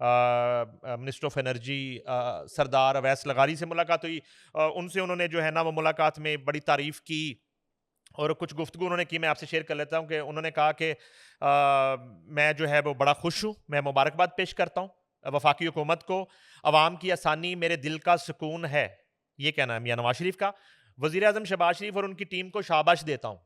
Minister of energy Sardar Awais لغاری سے ملاقات ہوئی. ان سے انہوں نے جو ہے نا وہ ملاقات میں بڑی تعریف کی اور کچھ گفتگو انہوں نے کی. میں آپ سے شیئر کر لیتا ہوں کہ انہوں نے کہا کہ میں جو ہے وہ بڑا خوش ہوں, میں مبارکباد پیش کرتا ہوں وفاقی حکومت کو, عوام کی آسانی میرے دل کا سکون ہے, یہ کہنا ہے میاں نواز شریف کا. وزیر اعظم شہباز شریف اور ان کی ٹیم کو شاباش دیتا ہوں.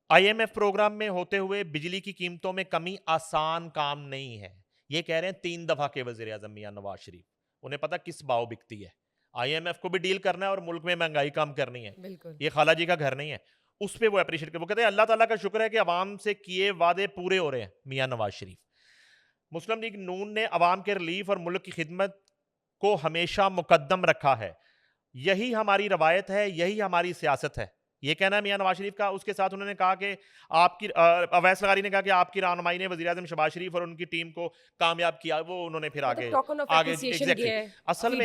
آئی ایم ایف پروگرام میں ہوتے ہوئے بجلی کی قیمتوں میں کمی آسان کام نہیں ہے. یہ کہہ رہے ہیں 3 دفعہ کے وزیر اعظم میاں نواز شریف. انہیں پتہ کس باؤ بکتی ہے, آئی ایم ایف کو بھی ڈیل کرنا ہے اور ملک میں مہنگائی کم کرنی ہے. بالکل یہ خالہ جی کا گھر نہیں ہے. اس پہ وہ اپریشیٹ کرتے, وہ کہتے ہیں اللہ تعالیٰ کا شکر ہے کہ عوام سے کیے وعدے پورے ہو رہے ہیں. میاں نواز شریف. مسلم لیگ نون نے عوام کے ریلیف اور ملک کی خدمت کو ہمیشہ مقدم رکھا ہے. یہی ہماری روایت ہے, یہی ہماری سیاست ہے. یہ کہنا ہے میاں نواز شریف کا. اس کے ساتھ انہوں نے کہا کہ آپ کی اویس لغاری نے کہا کہ آپ کی رہنمائی نے وزیر اعظم شہباز شریف اور ان کی ٹیم کو کامیاب کیا. وہ انہوں نے پھر آگے اصل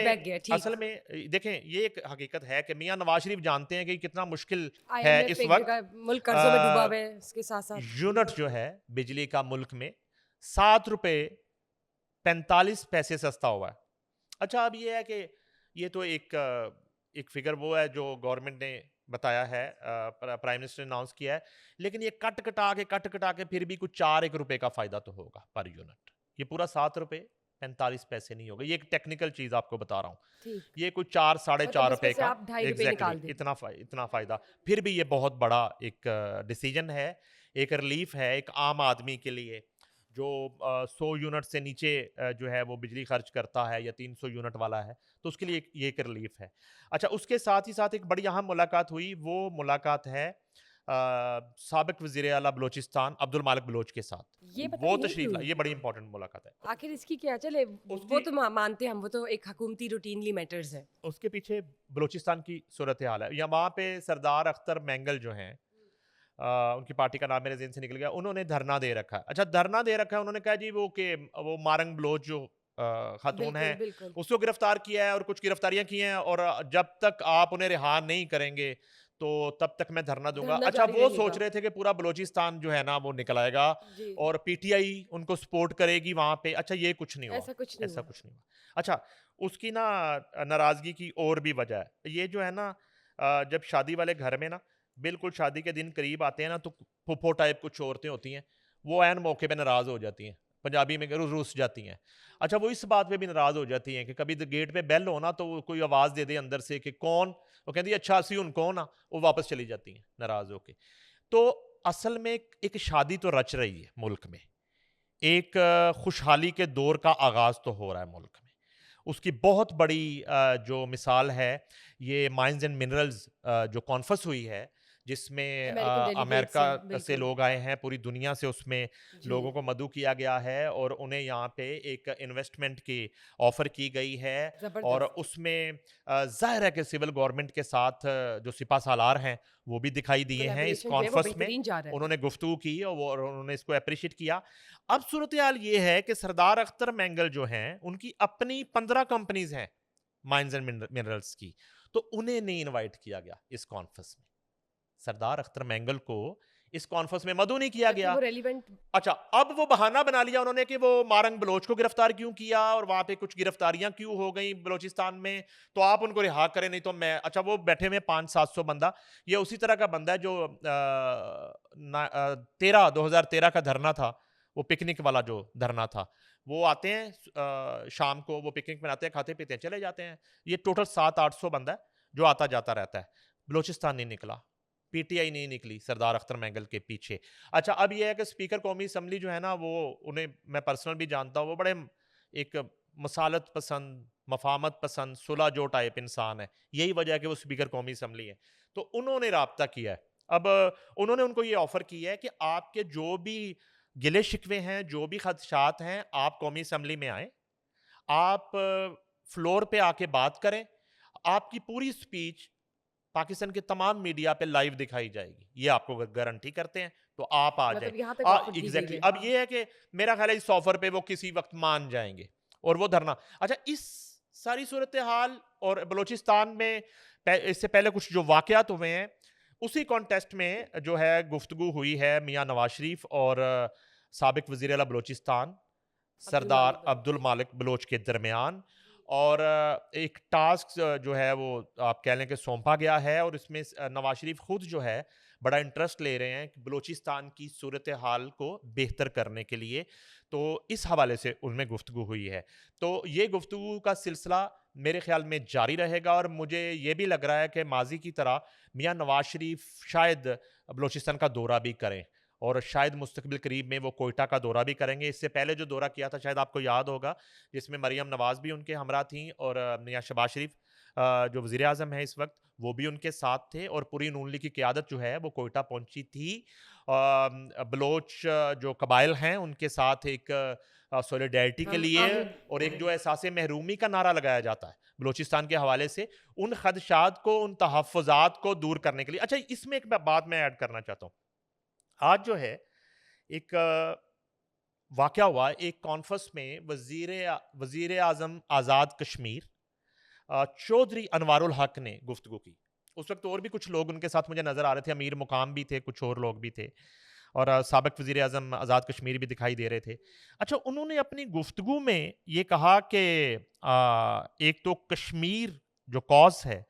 میں دیکھیں یہ ایک حقیقت ہے کہ میاں نواز شریف جانتے ہیں کہ کتنا مشکل ہے اس وقت. یونٹ جو ہے بجلی کا ملک میں 7 روپے 45 پیسے سستا ہوا ہے. اچھا اب یہ ہے کہ یہ تو ایک فگر وہ ہے جو گورنمنٹ نے بتایا ہے, پرائم منسٹر نے اناؤنس کیا ہے, لیکن یہ کٹ کٹا کے پھر بھی کچھ 4 روپے کا فائدہ تو ہوگا پر یونٹ. یہ پورا 7 روپے 45 پیسے نہیں ہوگا. یہ ایک ٹیکنیکل چیز آپ کو بتا رہا ہوں. یہ کچھ 4-4.5 روپے کا اتنا فائدہ, پھر بھی یہ بہت بڑا ایک ڈیسیجن ہے, ایک ریلیف ہے ایک عام آدمی کے لیے جو 100 یونٹ سے نیچے جو ہے وہ بجلی خرچ کرتا ہے یا 300 یونٹ والا ہے, تو اس کے لیے یہ ایک ریلیف ہے. اچھا اس کے ساتھ ہی ساتھ ایک بڑی اہم ملاقات ہوئی, وہ ملاقات ہے سابق وزیر اعلیٰ بلوچستان عبد المالک بلوچ کے ساتھ. وہ تشریف لائی, یہ بڑی امپورٹنٹ ملاقات ہے. آخر اس کی کیا چلے, وہ تو مانتے ہم, وہ تو ایک حکومتی روٹینلی میٹرز ہے. اس کے پیچھے بلوچستان کی صورتحال ہے. یا وہاں پہ سردار اختر مینگل جو ہیں, ان کی پارٹی کا نام میرے ذہن سے نکل گیا, انہوں نے دھرنا دے رکھا ہے. اچھا دھرنا دے رکھا ہے, انہوں نے کہا جی وہ مارنگ بلوچ جو خاتون ہیں اس کو گرفتار کیا ہے اور کچھ گرفتاریاں کی ہیں, اور جب تک آپ انہیں رہا نہیں کریں گے تو تب تک میں دھرنا دوں گا. اچھا وہ سوچ رہے تھے کہ پورا بلوچستان جو ہے نا وہ نکل آئے گا اور پی ٹی آئی ان کو سپورٹ کرے گی وہاں پہ. اچھا یہ کچھ نہیں ہوا, ایسا کچھ نہیں ہوا. اچھا اس کی نا ناراضگی کی اور بھی وجہ ہے. یہ جو ہے نا جب شادی والے گھر میں نا بالکل شادی کے دن قریب آتے ہیں نا تو پھپھو ٹائپ کچھ عورتیں ہوتی ہیں, وہ عین موقع پہ ناراض ہو جاتی ہیں, پنجابی میں روس جاتی ہیں. اچھا وہ اس بات پہ بھی ناراض ہو جاتی ہیں کہ کبھی گیٹ پہ بیل ہو نا تو کوئی آواز دے دے اندر سے کہ کون, وہ کہتی ہے اچھا سی ان کون, وہ واپس چلی جاتی ہیں ناراض ہو کے. تو اصل میں ایک شادی تو رچ رہی ہے ملک میں, ایک خوشحالی کے دور کا آغاز تو ہو رہا ہے ملک میں. اس کی بہت بڑی جو مثال ہے یہ مائنز اینڈ منرلز جو کانفرنس ہوئی ہے, جس میں امریکہ سے لوگ آئے ہیں, پوری دنیا سے اس میں لوگوں کو مدعو کیا گیا ہے اور انہیں یہاں پہ ایک انویسٹمنٹ کی آفر کی گئی ہے. اور اس میں ظاہر ہے کہ سول گورنمنٹ کے ساتھ جو سپہ سالار ہیں وہ بھی دکھائی دیے ہیں اس کانفرنس میں, انہوں نے گفتگو کی اور انہوں نے اس کو اپریشیٹ کیا. اب صورتحال یہ ہے کہ سردار اختر مینگل جو ہیں ان کی اپنی 15 کمپنیز ہیں مائنز اینڈ منرلز کی, تو انہیں نہیں انوائٹ کیا گیا اس کانفرنس میں. سردار اختر مینگل کو اس کانفرنس میں مدعو نہیں کیا گیا. اچھا اب وہ بہانہ بنا لیا انہوں نے کہ وہ مارنگ بلوچ کو گرفتار کیوں کیا اور وہاں پہ کچھ گرفتاریاں کیوں ہو گئیں بلوچستان میں, تو آپ ان کو رہا کریں نہیں تو میں. اچھا وہ بیٹھے ہوئے 500-700 بندہ, یہ اسی طرح کا بندہ ہے جو 2013 کا دھرنا تھا, وہ پکنک والا جو دھرنا تھا, وہ آتے ہیں شام کو, وہ پکنک مناتے ہیں, کھاتے پیتے ہیں, چلے جاتے ہیں. یہ ٹوٹل 700-800 بندہ ہے جو آتا جاتا رہتا ہے. بلوچستان نہیں نکلا, پی ٹی آئی نہیں نکلی سردار اختر مینگل کے پیچھے. اچھا اب یہ ہے کہ اسپیکر قومی اسمبلی جو ہے نا, وہ انہیں میں پرسنل بھی جانتا ہوں, وہ بڑے ایک مسالت پسند, مفاہمت پسند, صلح جو ٹائپ انسان ہے. یہی وجہ ہے کہ وہ اسپیکر قومی اسمبلی ہے. تو انہوں نے رابطہ کیا ہے, اب انہوں نے ان کو یہ آفر کی ہے کہ آپ کے جو بھی گلے شکوے ہیں, جو بھی خدشات ہیں, آپ قومی اسمبلی میں آئیں, آپ فلور پہ آ کے بات کریں, آپ کی پوری اسپیچ پاکستان کے تمام میڈیا پہ لائیو دکھائی جائے گی, یہ آپ کو گارنٹی کرتے ہیں, تو آپ آ جائیں. ایگزیکٹلی اب یہ ہے کہ میرا خیال ہے اس آفر پہ وہ کسی وقت مان جائیں گے اور وہ دھرنا. اچھا اس ساری صورتحال اور بلوچستان میں اس سے پہلے کچھ جو واقعات ہوئے ہیں, اسی کانٹیسٹ میں جو ہے گفتگو ہوئی ہے میاں نواز شریف اور سابق وزیر اعلیٰ بلوچستان سردار عبد عبد المالک بلوچ کے درمیان، اور ایک ٹاسک جو ہے وہ آپ کہہ لیں کہ سونپا گیا ہے، اور اس میں نواز شریف خود جو ہے بڑا انٹرسٹ لے رہے ہیں کہ بلوچستان کی صورتحال کو بہتر کرنے کے لیے، تو اس حوالے سے ان میں گفتگو ہوئی ہے۔ تو یہ گفتگو کا سلسلہ میرے خیال میں جاری رہے گا، اور مجھے یہ بھی لگ رہا ہے کہ ماضی کی طرح میاں نواز شریف شاید بلوچستان کا دورہ بھی کریں، اور شاید مستقبل قریب میں وہ کوئٹہ کا دورہ بھی کریں گے۔ اس سے پہلے جو دورہ کیا تھا شاید آپ کو یاد ہوگا، جس میں مریم نواز بھی ان کے ہمراہ تھیں، اور میاں شہباز شریف جو وزیر اعظم ہیں اس وقت، وہ بھی ان کے ساتھ تھے، اور پوری نون لیگ کی قیادت جو ہے وہ کوئٹہ پہنچی تھی۔ بلوچ جو قبائل ہیں ان کے ساتھ ایک سولیڈیرٹی کے ہم لیے، آہنگ اور ایک جو احساس محرومی کا نعرہ لگایا جاتا ہے بلوچستان کے حوالے سے، ان خدشات کو، ان تحفظات کو دور کرنے کے لیے۔ اچھا، اس میں ایک بات میں ایڈ کرنا چاہتا ہوں۔ آج جو ہے ایک واقعہ ہوا، ایک کانفرنس میں وزیر اعظم آزاد کشمیر چودھری انوار الحق نے گفتگو کی۔ اس وقت اور بھی کچھ لوگ ان کے ساتھ مجھے نظر آ رہے تھے، امیر مقام بھی تھے، کچھ اور لوگ بھی تھے، اور سابق وزیر اعظم آزاد کشمیر بھی دکھائی دے رہے تھے۔ اچھا، انہوں نے اپنی گفتگو میں یہ کہا کہ ایک تو کشمیر جو کاز ہے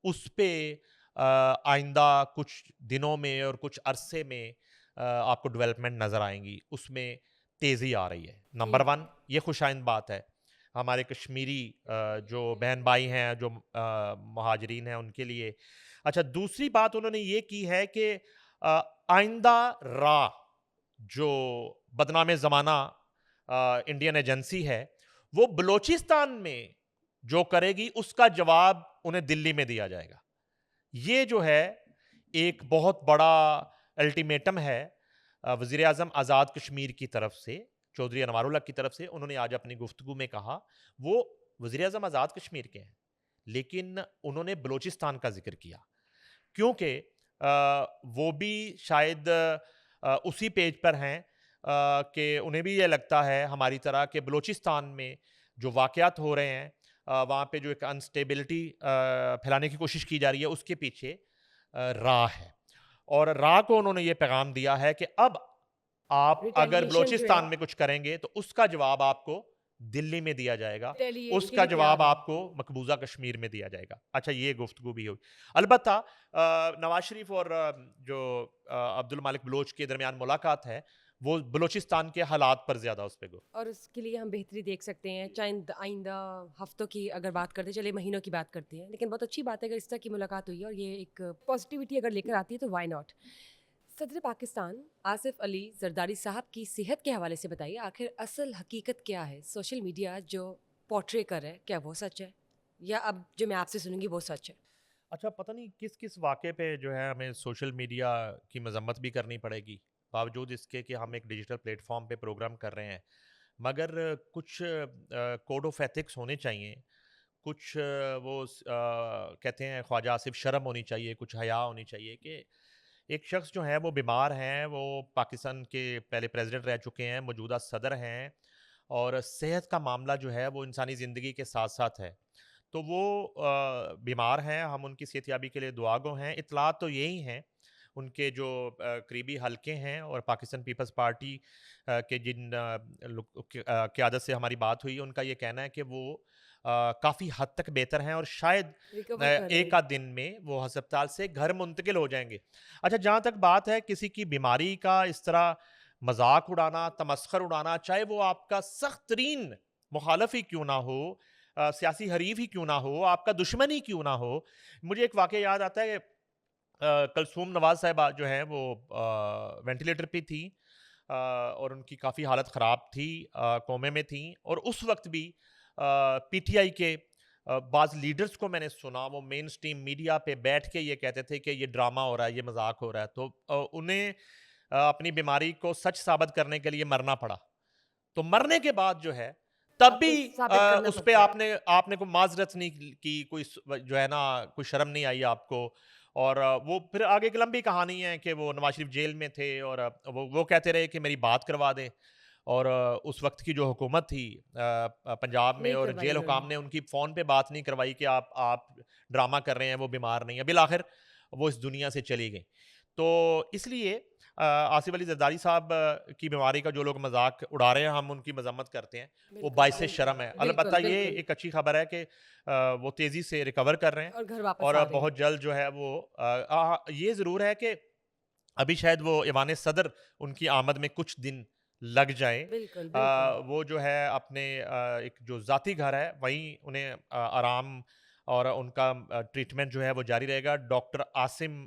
اس پہ آئندہ کچھ دنوں میں اور کچھ عرصے میں آپ کو ڈیولپمنٹ نظر آئیں گی، اس میں تیزی آ رہی ہے۔ نمبر 1 یہ خوش آئند بات ہے ہمارے کشمیری جو بہن بھائی ہیں، جو مہاجرین ہیں، ان کے لیے۔ اچھا، دوسری بات انہوں نے یہ کی ہے کہ آئندہ راہ جو بدنام زمانہ انڈین ایجنسی ہے، وہ بلوچستان میں جو کرے گی اس کا جواب انہیں دلی میں دیا جائے گا۔ یہ جو ہے ایک بہت بڑا الٹیمیٹم ہے وزیر اعظم آزاد کشمیر کی طرف سے، چودھری انوار الحق کی طرف سے۔ انہوں نے آج اپنی گفتگو میں کہا، وہ وزیر اعظم آزاد کشمیر کے ہیں لیکن انہوں نے بلوچستان کا ذکر کیا، کیونکہ وہ بھی شاید اسی پیج پر ہیں کہ انہیں بھی یہ لگتا ہے ہماری طرح کہ بلوچستان میں جو واقعات ہو رہے ہیں، وہاں پہ جو ایک انسٹیبلٹی پھیلانے کی کوشش کی جا رہی ہے، اس کے پیچھے راہ ہے، اور راہ کو انہوں نے یہ پیغام دیا ہے کہ اب آپ اگر بلوچستان میں کچھ کریں گے تو اس کا جواب آپ کو دلی میں دیا جائے گا، اس کا جواب آپ کو مقبوضہ کشمیر میں دیا جائے گا۔ اچھا، یہ گفتگو بھی ہوئی۔ البتہ نواز شریف اور جو عبد المالک بلوچ کے درمیان ملاقات ہے، وہ بلوچستان کے حالات پر زیادہ اس پہ اور اس کے لیے ہم بہتری دیکھ سکتے ہیں، چاہے آئندہ ہفتوں کی اگر بات کرتے چلے مہینوں کی بات کرتے ہیں، لیکن بہت اچھی بات ہے اگر اس طرح کی ملاقات ہوئی ہے، اور یہ ایک پازیٹیوٹی اگر لے کر آتی ہے تو وائی ناٹ۔ صدر پاکستان آصف علی زرداری صاحب کی صحت کے حوالے سے بتائیے، آخر اصل حقیقت کیا ہے؟ سوشل میڈیا جو پورٹرے کر ہے، کیا وہ سچ ہے، یا اب جو میں آپ سے سنوں گی وہ سچ ہے؟ اچھا، پتہ نہیں کس کس واقعے پہ جو ہے ہمیں سوشل میڈیا کی مذمت بھی کرنی پڑے گی، باوجود اس کے کہ ہم ایک ڈیجیٹل پلیٹ فارم پہ پروگرام کر رہے ہیں، مگر کچھ کوڈ آف ایتھکس ہونے چاہیے، کچھ وہ کہتے ہیں خواجہ آصف شرم ہونی چاہیے، کچھ حیا ہونی چاہیے کہ ایک شخص جو ہے وہ بیمار ہیں، وہ پاکستان کے پہلے پریزیڈنٹ رہ چکے ہیں، موجودہ صدر ہیں، اور صحت کا معاملہ جو ہے وہ انسانی زندگی کے ساتھ ساتھ ہے، تو وہ بیمار ہیں، ہم ان کی صحت یابی کے لیے دعا گو ہیں۔ اطلاعات تو یہی ہیں، ان کے جو قریبی حلقے ہیں اور پاکستان پیپلز پارٹی کے جن قیادت سے ہماری بات ہوئی، ان کا یہ کہنا ہے کہ وہ کافی حد تک بہتر ہیں، اور شاید ایک آدھ دن میں وہ ہسپتال سے گھر منتقل ہو جائیں گے۔ اچھا، جہاں تک بات ہے کسی کی بیماری کا اس طرح مذاق اڑانا، تمسخر اڑانا، چاہے وہ آپ کا سخت ترین مخالف ہی کیوں نہ ہو، سیاسی حریف ہی کیوں نہ ہو، آپ کا دشمن ہی کیوں نہ ہو۔ مجھے ایک واقعہ یاد آتا ہے کہ کلثوم نواز صاحبہ جو ہیں وہ وینٹیلیٹر پہ تھی، اور ان کی کافی حالت خراب تھی، کومے میں تھیں، اور اس وقت بھی پی ٹی آئی کے بعض لیڈرز کو میں نے سنا وہ مین سٹریم میڈیا پہ بیٹھ کے یہ کہتے تھے کہ یہ ڈرامہ ہو رہا ہے، یہ مذاق ہو رہا ہے، تو انہیں اپنی بیماری کو سچ ثابت کرنے کے لیے مرنا پڑا، تو مرنے کے بعد جو ہے تب بھی اس پہ آپ نے کوئی معذرت نہیں کی، کوئی جو ہے نا کوئی شرم نہیں آئی آپ کو، اور وہ پھر آگے کی لمبی کہانی ہے کہ وہ نواز شریف جیل میں تھے، اور وہ کہتے رہے کہ میری بات کروا دیں، اور اس وقت کی جو حکومت تھی پنجاب میں اور جیل حکام نے ان کی فون پہ بات نہیں کروائی کہ آپ ڈرامہ کر رہے ہیں، وہ بیمار نہیں ہے، بالآخر وہ اس دنیا سے چلی گئی۔ تو اس لیے آصف علی زرداری صاحب کی بیماری کا جو لوگ مذاق اڑا رہے ہیں ہم ان کی مذمت کرتے ہیں، وہ بالکل باعث بالکل شرم ہے. البتہ بالکل یہ بالکل ایک اچھی خبر ہے کہ وہ تیزی سے ریکور کر رہے ہیں اور گھر واپس اور آ رہے ہیں. بہت جلد جو ہے وہ یہ ضرور ہے کہ ابھی شاید وہ ایوان صدر ان کی آمد میں کچھ دن لگ جائیں. بالکل بالکل وہ جو ہے اپنے ایک جو ذاتی گھر ہے وہیں انہیں آرام اور ان کا ٹریٹمنٹ جو ہے وہ جاری رہے گا. ڈاکٹر عاصم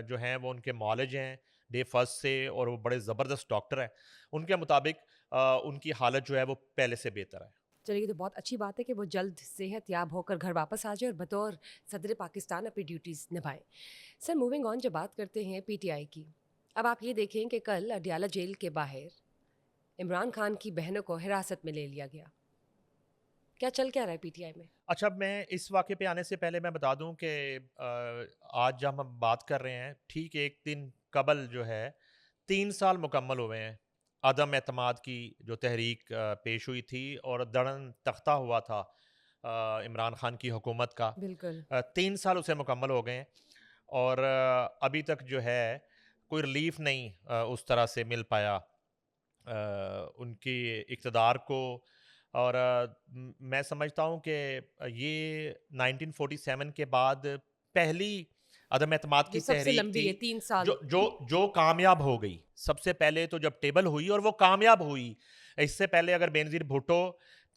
جو ہیں وہ ان کے معالج ہیں ڈے فرسٹ سے اور وہ بڑے زبردست ڈاکٹر ہیں. ان کے مطابق ان کی حالت جو ہے وہ پہلے سے بہتر ہے. چلیے تو بہت اچھی بات ہے کہ وہ جلد صحت یاب ہو کر گھر واپس آ جائے اور بطور صدر پاکستان اپنی ڈیوٹیز نبھائے. سر موونگ آن جب بات کرتے ہیں پی ٹی آئی کی، اب آپ یہ دیکھیں کہ کل اڈیالہ جیل کے باہر عمران خان کی بہنوں کو حراست میں لے لیا گیا. کیا چل کیا رہا ہے پی ٹی آئی میں؟ اچھا میں اس واقعے پہ آنے سے پہلے میں بتا دوں کہ آج جب ہم بات کر رہے ہیں ٹھیک ایک دن قبل جو ہے 3 سال مکمل ہوئے ہیں عدم اعتماد کی جو تحریک پیش ہوئی تھی اور دڑن تختہ ہوا تھا عمران خان کی حکومت کا. بالکل 3 سال اسے مکمل ہو گئے ہیں اور ابھی تک جو ہے کوئی ریلیف نہیں اس طرح سے مل پایا ان کی اقتدار کو. اور میں سمجھتا ہوں کہ یہ 1947 کے بعد پہلی عدم اعتماد جو کی سب سے تحریک لمبی تھی ہے 3 سال. جو کامیاب ہو گئی. سب سے پہلے تو جب ٹیبل ہوئی اور وہ کامیاب ہوئی. اس سے پہلے اگر بینظیر بھٹو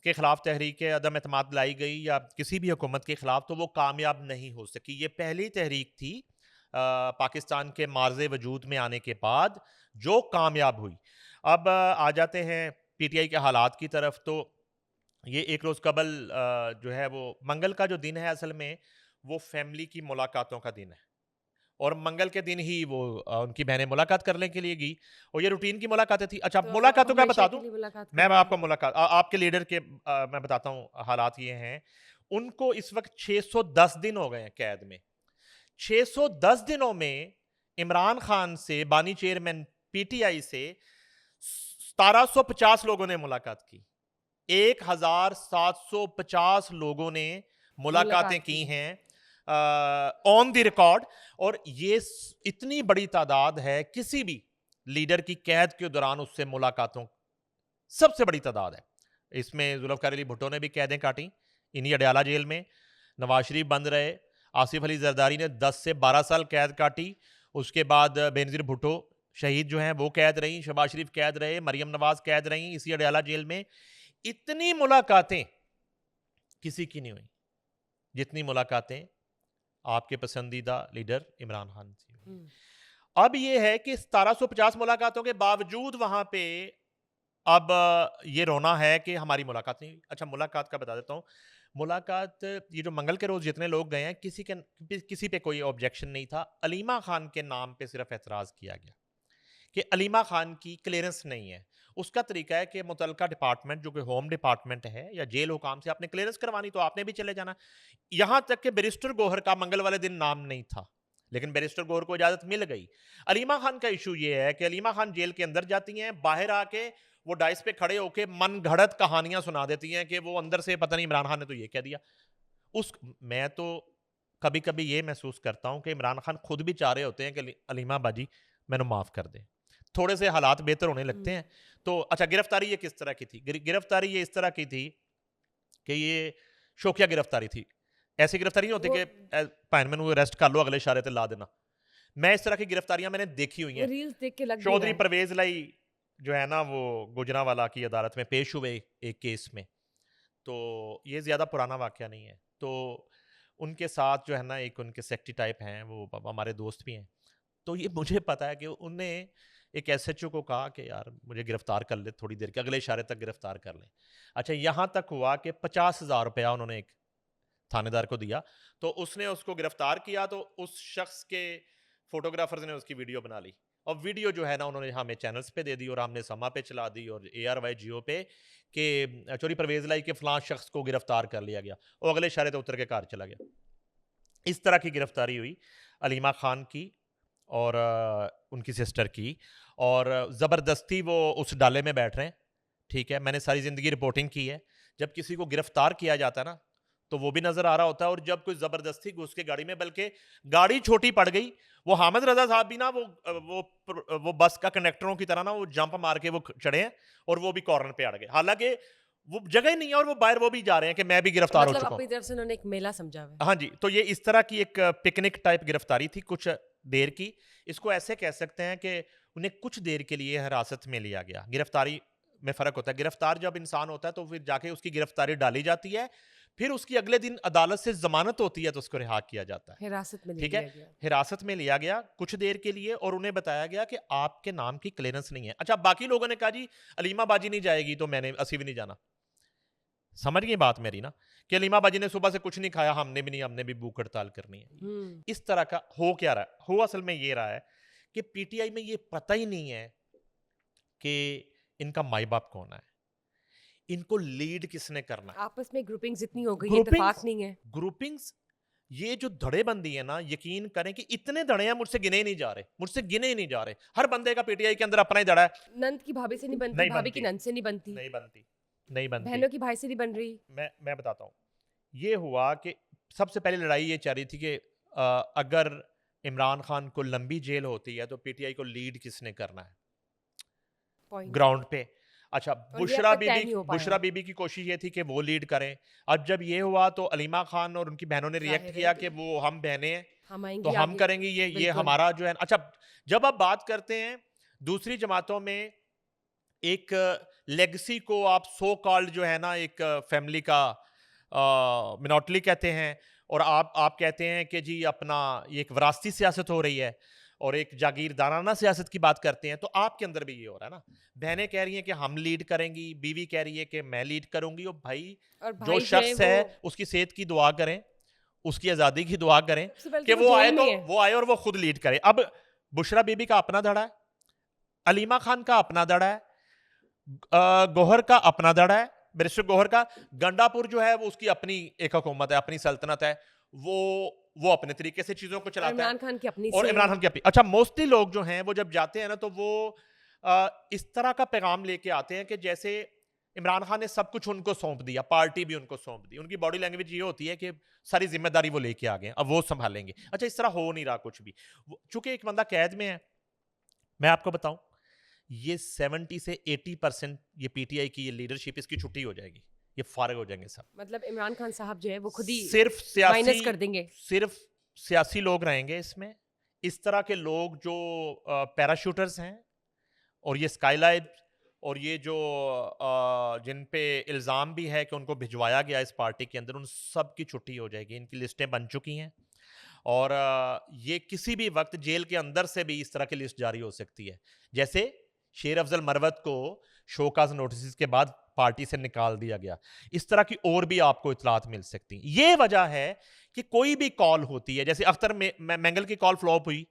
کے خلاف تحریک عدم اعتماد لائی گئی یا کسی بھی حکومت کے خلاف تو وہ کامیاب نہیں ہو سکی. یہ پہلی تحریک تھی پاکستان کے معرض وجود میں آنے کے بعد جو کامیاب ہوئی. اب آ جاتے ہیں پی ٹی آئی کے حالات کی طرف. تو یہ ایک روز قبل جو ہے وہ منگل کا جو دن ہے اصل میں وہ فیملی کی ملاقاتوں کا دن ہے اور منگل کے دن ہی وہ ان کی بہنیں ملاقات کرنے کے لیے گئی اور یہ روٹین کی ملاقاتیں تھی. اچھا تو ملاقاتوں کا ہمیشہ بتا کے دوں لیے ملاقات میں کریں آپ گے. کو ملاقات آپ کے لیڈر کے میں بتاتا ہوں حالات یہ ہیں. ان کو اس وقت 610 دن ہو گئے ہیں قید میں. 610 دنوں میں عمران خان سے بانی چیئرمین پی ٹی آئی سے 1750 لوگوں نے ملاقات کی. 1750 لوگوں نے ملاقاتیں کی ہیں آن دی ریکارڈ. اور یہ اتنی بڑی تعداد ہے کسی بھی لیڈر کی قید کے دوران اس سے ملاقاتوں سب سے بڑی تعداد ہے. اس میں ذوالفقار علی بھٹو نے بھی قیدیں کاٹیں انہی اڈیالہ جیل میں. نواز شریف بند رہے. آصف علی زرداری نے 10 سے 12 سال قید کاٹی. اس کے بعد بینظیر بھٹو شہید جو ہیں وہ قید رہیں. شہباز شریف قید رہے. مریم نواز قید رہیں اسی اڈیالہ جیل میں. اتنی ملاقاتیں کسی کی نہیں ہوئی جتنی ملاقاتیں آپ کے پسندیدہ لیڈر عمران خان سے. اب یہ ہے کہ 1750 ملاقاتوں کے باوجود وہاں پہ اب یہ رونا ہے کہ ہماری ملاقات نہیں ہوئی. اچھا ملاقات کا بتا دیتا ہوں. ملاقات یہ جو منگل کے روز جتنے لوگ گئے ہیں کسی پہ کوئی آبجیکشن نہیں تھا. علیمہ خان کے نام پہ صرف اعتراض کیا گیا کہ علیمہ خان کی کلیئرنس نہیں ہے. اس کا طریقہ ہے کہ متعلقہ ڈپارٹمنٹ جو کہ ہوم ڈپارٹمنٹ ہے یا جیل حکام سے آپ نے کلیئرنس کروانی تو آپ نے بھی چلے جانا. یہاں تک کہ بیرسٹر گوہر کا منگل والے دن نام نہیں تھا لیکن بیرسٹر گوہر کو اجازت مل گئی. علیمہ خان کا ایشو یہ ہے کہ علیمہ خان جیل کے اندر جاتی ہیں باہر آ کے وہ ڈائس پہ کھڑے ہو کے من گھڑت کہانیاں سنا دیتی ہیں کہ وہ اندر سے پتہ نہیں عمران خان نے تو یہ کہہ دیا. میں تو کبھی کبھی یہ محسوس کرتا ہوں کہ عمران خان خود بھی چاہ رہے ہوتے ہیں کہ علیمہ باجی میں نے معاف کر دیں. تھوڑے سے حالات بہتر ہونے لگتے ہیں. تو اچھا گرفتاری یہ کس طرح کی تھی؟ گرفتاری یہ اس طرح کی تھی کہ یہ شوکیہ گرفتاری تھی. ایسی گرفتاری نہیں ہوتی کہ پائن میں اریسٹ کر لو اگلے اشارے تے لا دینا. میں اس طرح کی گرفتاریاں میں نے دیکھی ہوئی ہیں. ریلز دیکھ کے لگ چودھری پرویز لائی جو ہے نا وہ گوجرانوالہ کی عدالت میں پیش ہوئے ایک کیس میں. تو یہ زیادہ پرانا واقعہ نہیں ہے. تو ان کے ساتھ جو ہے نا ایک ان کے سیکٹری ٹائپ ہیں وہ ہمارے دوست بھی ہیں. تو یہ مجھے پتا ہے کہ انہیں ایک ایس ایچ او کو کہا کہ یار مجھے گرفتار کر لے تھوڑی دیر کے اگلے اشارے تک گرفتار کر لیں. اچھا یہاں تک ہوا کہ 50,000 روپیہ انہوں نے ایک تھانے دار کو دیا تو اس نے اس کو گرفتار کیا. تو اس شخص کے فوٹوگرافرز نے اس کی ویڈیو بنا لی اور ویڈیو جو ہے نا انہوں نے ہمیں چینلز پہ دے دی اور ہم نے سما پہ چلا دی اور ARY جیو پہ کہ چوری پرویز لائی کے فلاں شخص کو گرفتار کر لیا گیا اور اگلے اشارے تے اتر کے کار چلا گیا. اس طرح کی گرفتاری ہوئی علیمہ خان کی اور ان کی سسٹر کی اور زبردستی وہ اس ڈالے میں بیٹھ رہے ہیں. ٹھیک ہے میں نے ساری زندگی رپورٹنگ کی ہے. جب کسی کو گرفتار کیا جاتا ہے نا تو وہ بھی نظر آ رہا ہوتا ہے. اور جب کوئی زبردستی گھس کے گاڑی میں, بلکہ گاڑی چھوٹی پڑ گئی, وہ حامد رضا صاحب بھی نا وہ بس کا کنڈکٹروں کی طرح نا وہ جمپ مار کے وہ چڑھے ہیں اور وہ بھی کارنر پہ اڑ گئے, حالانکہ وہ جگہ ہی نہیں ہے, اور وہ باہر وہ بھی جا رہے ہیں کہ میں بھی گرفتار ہو مطلب چکا ہوں. اپنی طرف سے انہوں نے ایک میلہ سمجھا ہوا ہے. ہاں جی, تو یہ اس طرح کی ایک پکنک ٹائپ گرفتاری تھی کچھ دیر کی. اس کو ایسے کہہ سکتے ہیں کہ انہیں کچھ دیر کے لیے حراست میں لیا گیا. گرفتاری میں فرق ہوتا ہے, گرفتار جب انسان ہوتا ہے تو پھر جا کے اس کی گرفتاری ڈالی جاتی ہے, پھر اس کی اگلے دن عدالت سے ضمانت ہوتی ہے تو اس کو رہا کیا جاتا ہے. حراست میں لے ٹھیک ہے, لیا گیا. حراست میں لیا گیا کچھ دیر کے لیے, اور انہیں بتایا گیا کہ آپ کے نام کی کلیئرنس نہیں ہے. اچھا, باقی لوگوں نے کہا جی علیمہ باجی نہیں جائے گی, تو میں نے اسی بھی نہیں جانا. سمجھ گئی بات میری نا, کہ علیمہ باجی نے صبح سے کچھ نہیں کھایا, ہم نے بھی نہیں, ہم نے بھی بھوک ہڑتال کرنی ہے. اس طرح کا ہو کیا رہا ہے, ہو اصل میں یہ رہا ہے کہ پی ٹی آئی میں یہ پتہ ہی نہیں ہے کہ ان کا مائی باپ کون ہے, ان کو لیڈ کس نے کرنا ہے. آپس میں گروپنگز اتنی ہو گئی, اتفاق نہیں ہے. گروپنگز, یہ جو دھڑے بندی ہے نا, یقین کریں کہ اتنے دھڑے ہیں مجھ سے گنے ہی نہیں جا رہے, مجھ سے گنے ہی نہیں جا رہے. ہر بندے کا پی ٹی آئی کے اندر اپنا ہی دھڑا ہے. نند کی بھابھی سے نہیں بنتی, بھابھی کی نند سے نہیں بنتی, نہیں بنتی, بہنوں کی بھائی سے نہیں بن رہی. میں بتاتا ہوں. یہ ہوا کہ سب سے پہلے لڑائی یہ چل رہی تھی کہ اگر عمران خان کو لمبی جیل ہوتی ہے تو پی ٹی آئی کو لیڈ کس نے کرنا ہے گراؤنڈ پہ. اچھا, بشرا بی بی کی کوشش یہ تھی کہ وہ لیڈ کریں. اب جب یہ ہوا تو علیمہ خان اور ان کی بہنوں نے ریئیکٹ کیا کہ وہ ہم بہنیں ہیں تو ہم کریں گے, یہ ہمارا جو ہے. اچھا, جب آپ بات کرتے ہیں دوسری جماعتوں میں, ایک لیگسی کو آپ سو کالڈ جو ہے نا ایک فیملی کا منوٹلی کہتے ہیں, اور آپ کہتے ہیں کہ جی اپنا یہ ایک وراثتی سیاست ہو رہی ہے, اور ایک جاگیردارانہ سیاست کی بات کرتے ہیں, تو آپ کے اندر بھی یہ ہو رہا ہے نا. بہنیں کہہ رہی ہیں کہ ہم لیڈ کریں گی, بیوی کہہ رہی ہے کہ میں لیڈ کروں گی. اور بھائی جو شخص ہے اس کی صحت کی دعا کریں, اس کی آزادی کی دعا کریں کہ وہ آئے اور وہ خود لیڈ کرے. اب بشرا بی بی کا اپنا دھڑا ہے, علیمہ خان کا اپنا دھڑا ہے, گوہر کا اپنا دھڑا ہے, بیرسٹر گوہر کا. گنڈا پور جو ہے وہ اس کی اپنی ایک حکومت ہے, اپنی سلطنت ہے, وہ اپنے طریقے سے چیزوں کو چلاتا ہے, عمران خان کی اپنی, اور عمران خان کی اپنی. اچھا, موسٹلی لوگ جو ہیں وہ جب جاتے ہیں نا تو وہ اس طرح کا پیغام لے کے آتے ہیں کہ جیسے عمران خان نے سب کچھ ان کو سونپ دیا, پارٹی بھی ان کو سونپ دی. ان کی باڈی لینگویج یہ ہوتی ہے کہ ساری ذمہ داری وہ لے کے آ گئے, اب وہ سنبھالیں گے. اچھا, اس طرح ہو نہیں رہا کچھ بھی. چونکہ ایک بندہ قید میں ہے, میں آپ کو بتاؤں, یہ 70 سے 80% یہ پی ٹی آئی کی یہ لیڈرشپ اس کی چھٹی ہو جائے گی, یہ فارغ ہو جائیں گے سب. مطلب عمران خان صاحب جو ہے وہ خود ہی صرف مائنس کر دیں گے, صرف سیاسی لوگ رہیں گے اس میں. اس طرح کے لوگ جو پیراشوٹرز ہیں, اور یہ اسکائی لائٹ, اور یہ جو جن پہ الزام بھی ہے کہ ان کو بھجوایا گیا اس پارٹی کے اندر, ان سب کی چھٹی ہو جائے گی. ان کی لسٹیں بن چکی ہیں, اور یہ کسی بھی وقت جیل کے اندر سے بھی اس طرح کی لسٹ جاری ہو سکتی ہے. جیسے شیر افضل مروت کو شوکاز نوٹسز کے بعد پارٹی سے نکال دیا گیا, اس طرح کی اور بھی آپ کو اطلاعات مل سکتی. یہ وجہ ہے کہ کوئی بھی کال ہوتی ہے, جیسے اختر مینگل کی کال فلاپ ہوئی,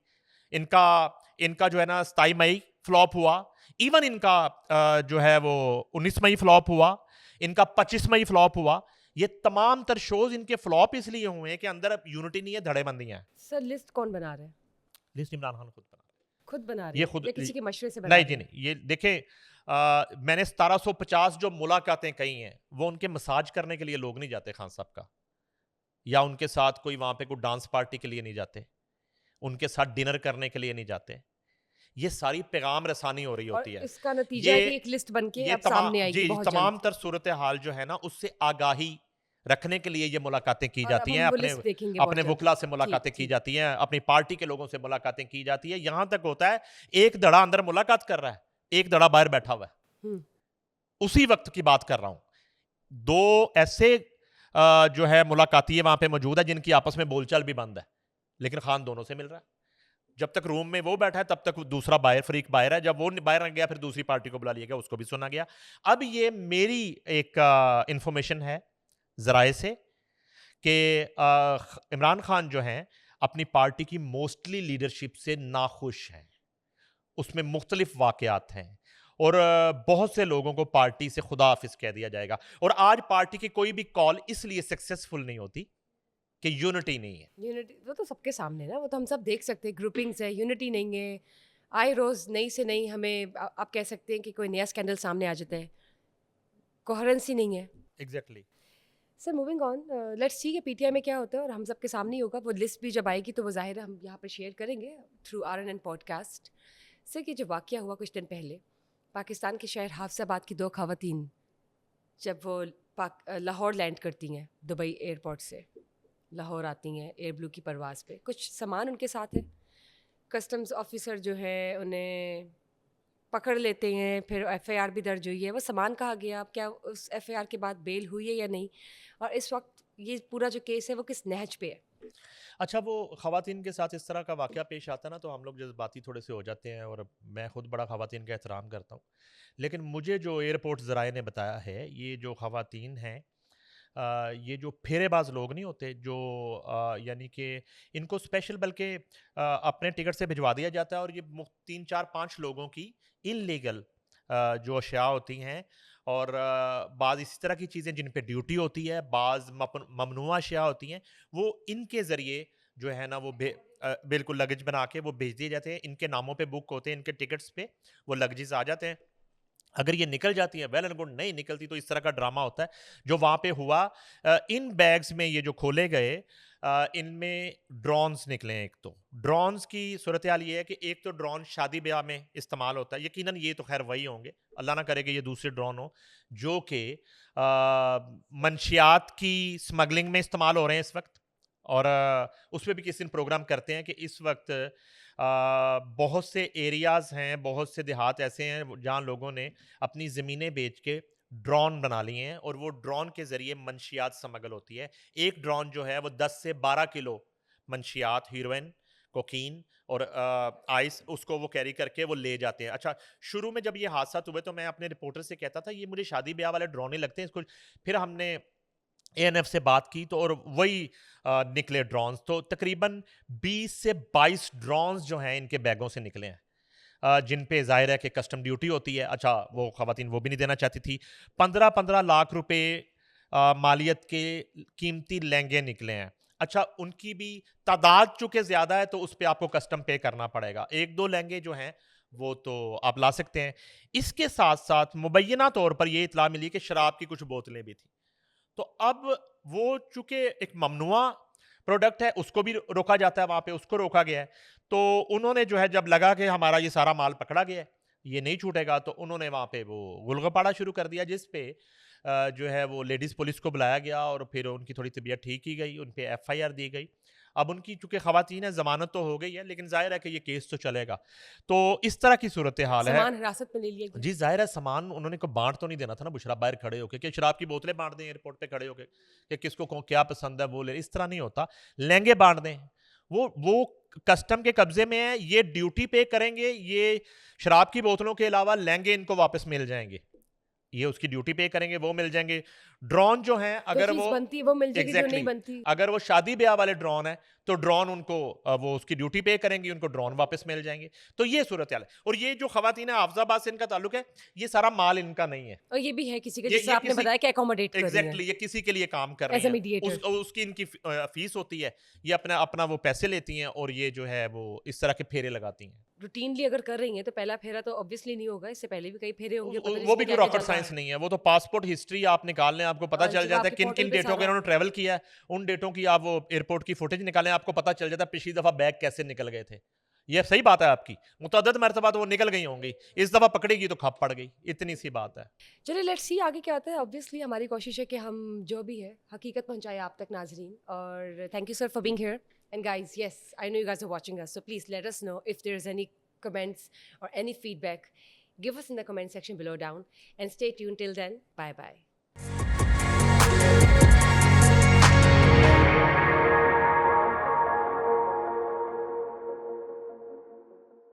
ان کا جو ہے نا 27 مئی فلاپ ہوا, ایون ان کا جو ہے وہ 19 مئی فلاپ ہوا, ان کا 25 مئی فلاپ ہوا. یہ تمام تر شوز ان کے فلاپ اس لیے ہوئے ہیں کہ اندر اب یونٹی نہیں ہے, دھڑے بندی ہیں. سر لسٹ کون بنا رہا ہے؟ لسٹ عمران خان خود بنا رہا ہے. خود بنا رہے یہ ہیں خود, یا کسی کے مشورے سے بنا نہیں جی نہیں, یہ دیکھیں میں نے 1750 جو ملاقاتیں کہی ہیں وہ ان کے مساج کرنے کے لیے لوگ نہیں جاتے خان صاحب کا, یا ان کے ساتھ کوئی وہاں پہ کوئی ڈانس پارٹی کے لیے نہیں جاتے, ان کے ساتھ ڈنر کرنے کے لیے نہیں جاتے. یہ ساری پیغام رسانی ہو رہی ہوتی ہے. اس کا نتیجہ ہے کہ ایک لسٹ بن کے اب سامنے آئے گی بہت جلد. تمام تر صورتحال جو ہے نا اس سے آگاہی رکھنے کے لیے یہ ملاقاتیں کی جاتی ہیں, اپنے وکلا سے ملاقاتیں کی جاتی ہیں, اپنی پارٹی کے لوگوں سے ملاقاتیں کی جاتی ہیں. یہاں تک ہوتا ہے ایک دڑا اندر ملاقات کر رہا ہے, ایک دڑا باہر بیٹھا ہوا ہے. اسی وقت کی بات کر رہا ہوں. دو ایسے جو ہے ملاقاتی وہاں پہ موجود ہے جن کی آپس میں بول چال بھی بند ہے, لیکن خان دونوں سے مل رہا ہے. جب تک روم میں وہ بیٹھا ہے تب تک دوسرا باہر فریق باہر ہے, جب وہ باہر گیا پھر دوسری پارٹی کو بلا لیا گیا, اس کو بھی سنا گیا. اب یہ میری ایک انفارمیشن ہے ذرائع سے کہ عمران خان جو ہیں اپنی پارٹی کی موسٹلی لیڈرشپ سے ناخوش ہیں. اس میں مختلف واقعات ہیں, اور بہت سے لوگوں کو پارٹی سے خدا حافظ کہہ دیا جائے گا. اور آج پارٹی کی کوئی بھی کال اس لیے سکسیسفل نہیں ہوتی کہ یونٹی نہیں ہے. یونٹی وہ تو سب کے سامنے نا, وہ تو ہم سب دیکھ سکتے ہیں, گروپنگز ہے, یونٹی نہیں ہے. آئے روز نئی سے نئی ہمیں آپ کہہ سکتے ہیں کہ کوئی نیا اسکینڈل سامنے آ جاتا ہے, کوہرنسی نہیں ہے. Exactly. Sir moving on, let's see کہ پی ٹی آئی میں کیا ہوتا ہے اور ہم سب کے سامنے ہی ہوگا. وہ لسٹ بھی جب آئے گی تو وہ ظاہر ہے ہم یہاں پہ شیئر کریں گے تھرو RNN پوڈ کاسٹ. سر کہ جو واقعہ ہوا کچھ دن پہلے پاکستان کے شہر حافظ آباد کی 2 خواتین جب وہ لاہور لینڈ کرتی ہیں دبئی ایئرپورٹ سے، لاہور آتی ہیں ایئر بلو کی پرواز پہ، کچھ سامان ان کے ساتھ ہے. کسٹمز آفیسر جو ہے انہیں پکڑ لیتے ہیں، پھر FIR بھی درج ہوئی ہے. وہ سامان کہاں گیا، اب کیا اس FIR کے بعد بیل ہوئی ہے یا نہیں، اور اس وقت یہ پورا جو کیس ہے وہ کس نہج پہ ہے؟ اچھا، وہ خواتین کے ساتھ اس طرح کا واقعہ پیش آتا ہے نا تو ہم لوگ جذباتی تھوڑے سے ہو جاتے ہیں، اور میں خود بڑا خواتین کا احترام کرتا ہوں. لیکن مجھے جو ایئرپورٹ ذرائع نے بتایا ہے، یہ جو خواتین ہیں یہ جو پھیرے باز لوگ نہیں ہوتے جو یعنی کہ ان کو اسپیشل بلکہ اپنے ٹکٹ سے بھجوا دیا جاتا ہے، اور یہ 3 4 5 لوگوں کی انلیگل جو اشیاء ہوتی ہیں، اور بعض اسی طرح کی چیزیں جن پہ ڈیوٹی ہوتی ہے، بعض ممنوعہ اشیاء ہوتی ہیں، وہ ان کے ذریعے جو ہے نا وہ بالکل لگیج بنا کے وہ بھیج دیے جاتے ہیں. ان کے ناموں پہ بک ہوتے ہیں، ان کے ٹکٹس پہ وہ لگیجز آ جاتے ہیں. اگر یہ نکل جاتی ہے ویل اینڈ گڈ، نہیں نکلتی تو اس طرح کا ڈرامہ ہوتا ہے جو وہاں پہ ہوا. ان بیگز میں یہ جو کھولے گئے ان میں ڈرونز نکلے ہیں. ایک تو ڈرونز کی صورتحال یہ ہے کہ ایک تو ڈرون شادی بیاہ میں استعمال ہوتا ہے، یقیناً یہ تو خیر وہی ہوں گے، اللہ نہ کرے کہ یہ دوسرے ڈرون ہوں جو کہ منشیات کی سمگلنگ میں استعمال ہو رہے ہیں اس وقت. اور اس پہ بھی کسی دن پروگرام کرتے ہیں کہ اس وقت بہت سے ایریاز ہیں، بہت سے دیہات ایسے ہیں جہاں لوگوں نے اپنی زمینیں بیچ کے ڈرون بنا لیے ہیں، اور وہ ڈرون کے ذریعے منشیات سمگل ہوتی ہے. ایک ڈرون جو ہے وہ 10 سے 12 کلو منشیات، ہیروئن، کوکین اور آئس، اس کو وہ کیری کر کے وہ لے جاتے ہیں. اچھا، شروع میں جب یہ حادثات ہوئے تو میں اپنے رپورٹر سے کہتا تھا یہ مجھے شادی بیاہ والے ڈرون ہی لگتے ہیں اس کو. پھر ہم نے ANF سے بات کی تو اور وہی نکلے ڈرونز. تو تقریباً 20 سے 22 ڈرونز جو ہیں ان کے بیگوں سے نکلے ہیں، جن پہ ظاہر ہے کہ کسٹم ڈیوٹی ہوتی ہے. اچھا، وہ خواتین وہ بھی نہیں دینا چاہتی تھی. 15 لاکھ روپے مالیت کے قیمتی لہنگے نکلے ہیں. اچھا، ان کی بھی تعداد چونکہ زیادہ ہے تو اس پہ آپ کو کسٹم پے کرنا پڑے گا. 1-2 لہنگے جو ہیں وہ تو آپ لا سکتے ہیں. اس کے ساتھ ساتھ مبینہ طور پر یہ اطلاع ملی کہ شراب کی کچھ بوتلیں بھی تھیں. تو اب وہ چونکہ ایک ممنوعہ پروڈکٹ ہے اس کو بھی روکا جاتا ہے، وہاں پہ اس کو روکا گیا ہے. تو انہوں نے جو ہے جب لگا کہ ہمارا یہ سارا مال پکڑا گیا ہے، یہ نہیں چھوٹے گا، تو انہوں نے وہاں پہ وہ غلغپاڑا شروع کر دیا، جس پہ جو ہے وہ لیڈیز پولیس کو بلایا گیا اور پھر ان کی تھوڑی طبیعت ٹھیک کی گئی، ان پہ FIR دی گئی. اب ان کی چونکہ خواتین ہیں ضمانت تو ہو گئی ہے، لیکن ظاہر ہے کہ یہ کیس تو چلے گا. تو اس طرح کی صورتحال ہے. سامان حراست میں لے لیا گیا. جی ظاہر ہے سامان انہوں نے کو بانٹ تو نہیں دینا تھا نا بشرا، باہر کھڑے ہو کے کہ شراب کی بوتلیں بانٹ دیں ایئرپورٹ پہ کھڑے ہو کے کہ کس کو کیا پسند ہے وہ لے. اس طرح نہیں ہوتا. لہنگے بانٹ دیں، وہ کسٹم کے قبضے میں ہے، یہ ڈیوٹی پے کریں گے، یہ شراب کی بوتلوں کے علاوہ لہنگے ان کو واپس مل جائیں گے، یہ اس کی ڈیوٹی پے کریں گے، وہ مل جائیں گے. ڈرون جو ہیں جو اگر چیز وہ بنتی ہے وہ مل جائے گی، جو نہیں ایگزیکٹلی بنتی اگر وہ شادی بیاہ والے ڈرون ہیں تو ڈرون ان کو وہ اس کی ڈیوٹی پے کریں گی، ان کو ڈرون واپس مل جائیں گے. تو یہ صورتحال ہے. اور یہ جو خواتین ہیں حافظ آباد سے ان کا تعلق ہے، یہ سارا مال ان کا نہیں ہے، اور یہ بھی ہے کسی کا، یہ جس سے آپ نے کسی بتایا کہ اکوموڈیٹ کر رہی ہیں ایگزیکٹلی یہ کسی کے لیے کام کر ایز رہی اے ہیں. میڈیٹر. اس کی ان کی فیس ہوتی ہے، یہ اپنا وہ پیسے لیتی ہیں اور یہ جو ہے وہ اس طرح کے پھیرے لگاتی ہیں. روٹینلی اگر کر رہی ہیں تو پہلا پھیرا تو obviously نہیں ہوگا، اس سے پہلے بھی کئی پھیرے ہوں گے. پتہ نہیں وہ اس بھی میں کوئی کیا راکٹ کیا سائنس چلتا نہیں ہے، وہ تو پاسپورٹ ہسٹری آپ نکال لیں، آپ کو پتہ چل جو جاتا آپ ہے کے کن پورٹل کن پہ ڈیٹوں کے سارا- انہوں نے ٹریول کیا ہے. ان ڈیٹوں کی آپ وہ ایئرپورٹ کی فوٹیج نکالیں، آپ کو پتہ چل جاتا ہے پچھلی دفعہ بیگ کیسے نکل گئے تھے. یہ صحیح بات ہے آپ کی، متعدد مرتبہ تو وہ نکل گئی ہوں گی، اس دفعہ پکڑے گی تو کھپ پڑ گئی، اتنی سی بات ہے. چلیے لیٹس سی آگے کیا آتا ہے. obviously ہماری کوشش ہے کہ ہم جو بھی ہے حقیقت پہنچائے آپ تک ناظرین. اور thank you sir for being here. And guys yes I know you guys are watching us, so please let us know if there is any comments or any feedback. Give us in the comment section below down and stay tuned till then. Bye bye.